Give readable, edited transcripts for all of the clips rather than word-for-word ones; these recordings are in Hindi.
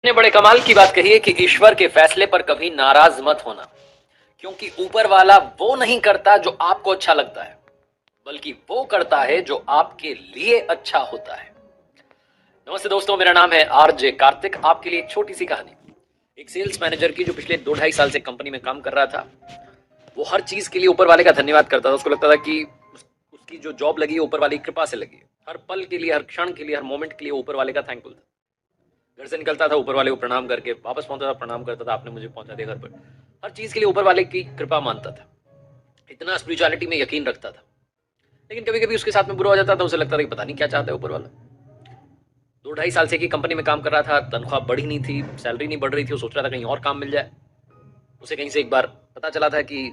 ने बड़े कमाल की बात कही है कि ईश्वर के फैसले पर कभी नाराज मत होना, क्योंकि ऊपर वाला वो नहीं करता जो आपको अच्छा लगता है, बल्कि वो करता है जो आपके लिए अच्छा होता है। नमस्ते दोस्तों, मेरा नाम है आरजे कार्तिक। आपके लिए एक छोटी सी कहानी, एक सेल्स मैनेजर की जो पिछले 2-2.5 साल से कंपनी में काम कर रहा था। वो हर चीज के लिए ऊपर वाले का धन्यवाद करता था। उसको लगता था कि उसकी जो जॉब लगी है ऊपर वाली की कृपा से लगी है। हर पल के लिए, हर क्षण के लिए, हर मोमेंट के लिए ऊपर वाले का थैंकफुल था। घर से निकलता था ऊपर वाले को प्रणाम करके वापस पहुंचता था, प्रणाम करता था, आपने मुझे पहुंचा दिया घर पर। हर चीज के लिए ऊपर वाले की कृपा मानता था। इतना स्पिरिचुअलिटी में यकीन रखता था। लेकिन कभी कभी उसके साथ में बुरा हो जाता था। उसे लगता था कि पता नहीं क्या चाहता है ऊपर वाला। 2-2.5 साल से की कंपनी में काम कर रहा था, तनख्वाह बढ़ी नहीं थी, सैलरी नहीं बढ़ रही थी। वो सोच रहा था कहीं और काम मिल जाए। उसे कहीं से एक बार पता चला था कि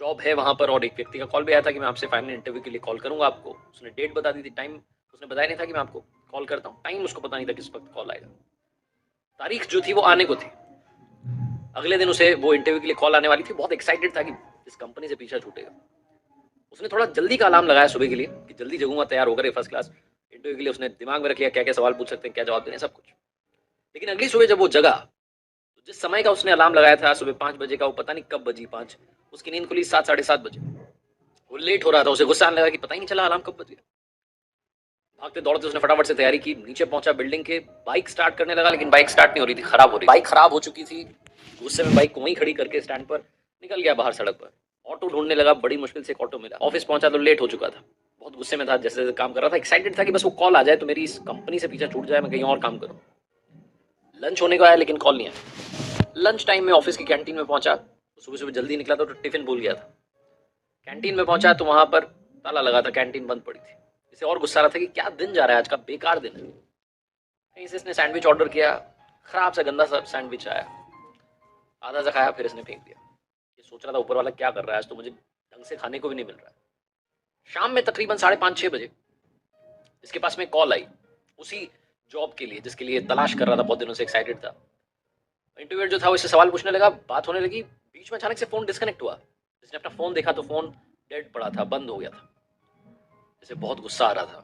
जॉब है वहां पर, और एक व्यक्ति का कॉल भी आया था कि मैं आपसे फाइनल इंटरव्यू के लिए कॉल करूंगा आपको। उसने डेट बता दी थी, टाइम उसने बताया नहीं था कि मैं आपको कॉल करता हूँ। टाइम उसको पता नहीं था किस वक्त कॉल आएगा। तारीख जो थी वो आने को थी। अगले दिन उसे वो इंटरव्यू के लिए कॉल आने वाली थी। बहुत एक्साइटेड था कि इस कंपनी से पीछा छूटेगा। उसने थोड़ा जल्दी का अलार्म लगाया सुबह के लिए कि जल्दी जगूंगा, तैयार होकर फर्स्ट क्लास इंटरव्यू के लिए। उसने दिमाग में रख लिया क्या क्या सवाल पूछ सकते हैं, क्या जवाब देने, सब कुछ। लेकिन अगली सुबह जब वो जगा, तो जिस समय का उसने अलार्म लगाया था सुबह 5 बजे का, वो पता नहीं कब बजी 5। उसकी नींद खुली 7-7:30 बजे। वो लेट हो रहा था। उसे गुस्सा आने लगा कि पता ही नहीं चला अलार्म कब बज गया। भागते दौड़ते उसने फटाफट से तैयारी की, नीचे पहुंचा बिल्डिंग के, बाइक स्टार्ट करने लगा। लेकिन बाइक स्टार्ट नहीं हो रही थी, खराब हो रही, बाइक खराब हो चुकी थी। गुस्से में बाइक को वहीं खड़ी करके स्टैंड पर निकल गया बाहर सड़क पर। ऑटो ढूंढने लगा, बड़ी मुश्किल से एक ऑटो मिला। ऑफिस पहुंचा तो लेट हो चुका था। बहुत गुस्से में था, जैसे जैसे काम कर रहा था। एक्साइटेड था कि बस वो कॉल आ जाए तो मेरी इस कंपनी से पीछा छूट जाए, मैं कहीं और काम करूं। लंच होने को आया लेकिन कॉल नहीं आया। लंच टाइम में ऑफिस की कैंटीन में पहुंचा। सुबह सुबह जल्दी निकला था तो टिफिन भूल गया था। कैंटीन में पहुंचा तो वहां पर ताला लगा था, कैंटीन बंद पड़ी थी। इसे और गुस्सा आ रहा था कि क्या दिन जा रहा है आज का, बेकार दिन है। कहीं से इसने सैंडविच ऑर्डर किया, खराब सा गंदा सा सैंडविच आया। आधा सा खाया, फिर इसने फेंक दिया। ये सोच रहा था ऊपर वाला क्या कर रहा है, आज तो मुझे ढंग से खाने को भी नहीं मिल रहा है। शाम में तकरीबन 5:30-6 बजे इसके पास में कॉल आई, उसी जॉब के लिए जिसके लिए तलाश कर रहा था, बहुत दिनों से एक्साइटेड था। इंटरव्यूअर जो था वो इससे सवाल पूछने लगा, बात होने लगी। बीच में अचानक से फोन डिस्कनेक्ट हुआ। इसने अपना फोन देखा तो फोन डेड पड़ा था, बंद हो गया था। इसे बहुत गुस्सा आ रहा था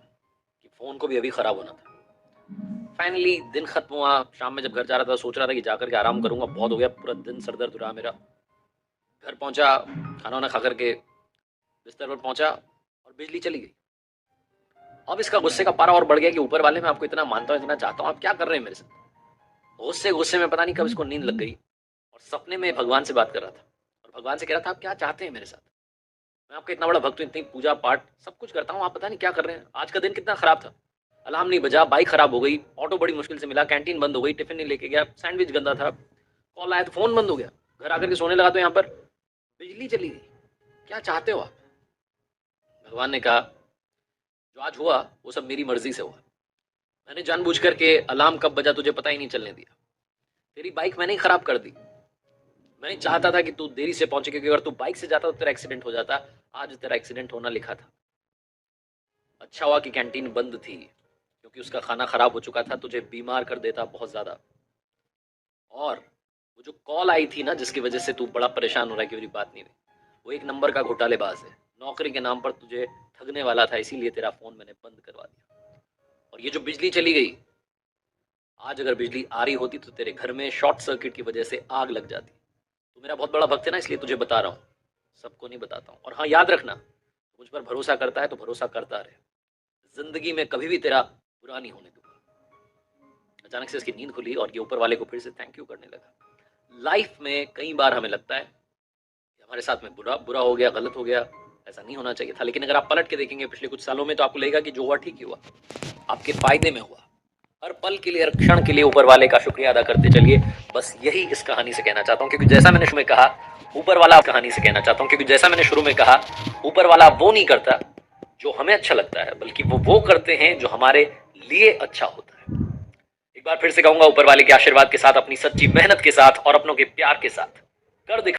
कि फोन को भी अभी खराब होना था। फाइनली दिन खत्म हुआ। शाम में जब घर जा रहा था सोच रहा था कि जाकर के आराम करूंगा, बहुत हो गया, पूरा दिन सर दर्द रहा मेरा। घर पहुंचा, खाना वाना खा करके बिस्तर पर पहुंचा और बिजली चली गई। अब इसका गुस्से का पारा और बढ़ गया कि ऊपर वाले, मैं आपको इतना मानता हूँ, इतना चाहता हूँ, आप क्या कर रहे हैं मेरे साथ। गुस्से गुस्से में पता नहीं कब इसको नींद लग गई और सपने में भगवान से बात कर रहा था। और भगवान से कह रहा था, आप क्या चाहते हैं मेरे साथ। मैं आपका इतना बड़ा भक्त हूँ, इतनी पूजा पाठ सब कुछ करता हूँ, आप पता नहीं क्या कर रहे हैं। आज का दिन कितना खराब था। अलार्म नहीं बजा, बाइक खराब हो गई, ऑटो बड़ी मुश्किल से मिला, कैंटीन बंद हो गई, टिफिन नहीं लेके गया, सैंडविच गंदा था, कॉल आया तो फोन बंद हो गया। घर आकर के सोने लगा तो यहाँ पर बिजली चली गई। क्या चाहते हो आप। भगवान ने कहा, जो आज हुआ वो सब मेरी मर्जी से हुआ। मैंने जानबूझ करके अलार्म कब बजा तुझे पता ही नहीं चलने दिया। तेरी बाइक मैंने ही खराब कर दी। मैं चाहता था कि तू देरी से पहुंचे, क्योंकि अगर तू बाइक से जाता तो तेरा एक्सीडेंट हो जाता। आज तेरा एक्सीडेंट होना लिखा था। अच्छा हुआ कि कैंटीन बंद थी, क्योंकि उसका खाना खराब हो चुका था, तुझे बीमार कर देता बहुत ज्यादा। और वो जो कॉल आई थी ना, जिसकी वजह से तू बड़ा परेशान हो रहा है कि मेरी बात नहीं हुई, वो एक नंबर का घोटालेबाज है। नौकरी के नाम पर तुझे ठगने वाला था, इसीलिए तेरा फोन मैंने बंद करवा दिया। और ये जो बिजली चली गई, आज अगर बिजली आ रही होती तो तेरे घर में शॉर्ट सर्किट की वजह से आग लग जाती। तू मेरा बहुत बड़ा भक्त है ना, इसलिए तुझे बता रहा हूँ, सबको नहीं बताता हूँ। और हाँ, याद रखना, मुझ पर भरोसा करता है तो भरोसा करता रहे। जिंदगी में कभी भी तेरा बुरा नहीं होने दूंगा। अचानक से इसकी नींद खुली और ये ऊपर वाले को फिर से थैंक यू करने लगा। लाइफ में कई बार हमें लगता है कि हमारे साथ में बुरा बुरा हो गया, गलत हो गया, ऐसा नहीं होना चाहिए था। लेकिन अगर आप पलट के देखेंगे पिछले कुछ सालों में, तो आपको लगेगा कि जो हुआ ठीक ही हुआ, आपके फायदे में हुआ। हर पल के लिए, हर क्षण के लिए ऊपर वाले का शुक्रिया अदा करते चलिए। बस यही इस कहानी से कहना चाहता हूँ, क्योंकि जैसा मैंने शुरू में कहा, ऊपर वाला कहानी से कहना चाहता हूँ क्योंकि जैसा मैंने शुरू में कहा, ऊपर वाला वो नहीं करता जो हमें अच्छा लगता है, बल्कि वो करते हैं जो हमारे लिए अच्छा होता है। एक बार फिर से कहूंगा, ऊपर वाले के आशीर्वाद के साथ, अपनी सच्ची मेहनत के साथ और अपनों के प्यार के साथ कर दिखा।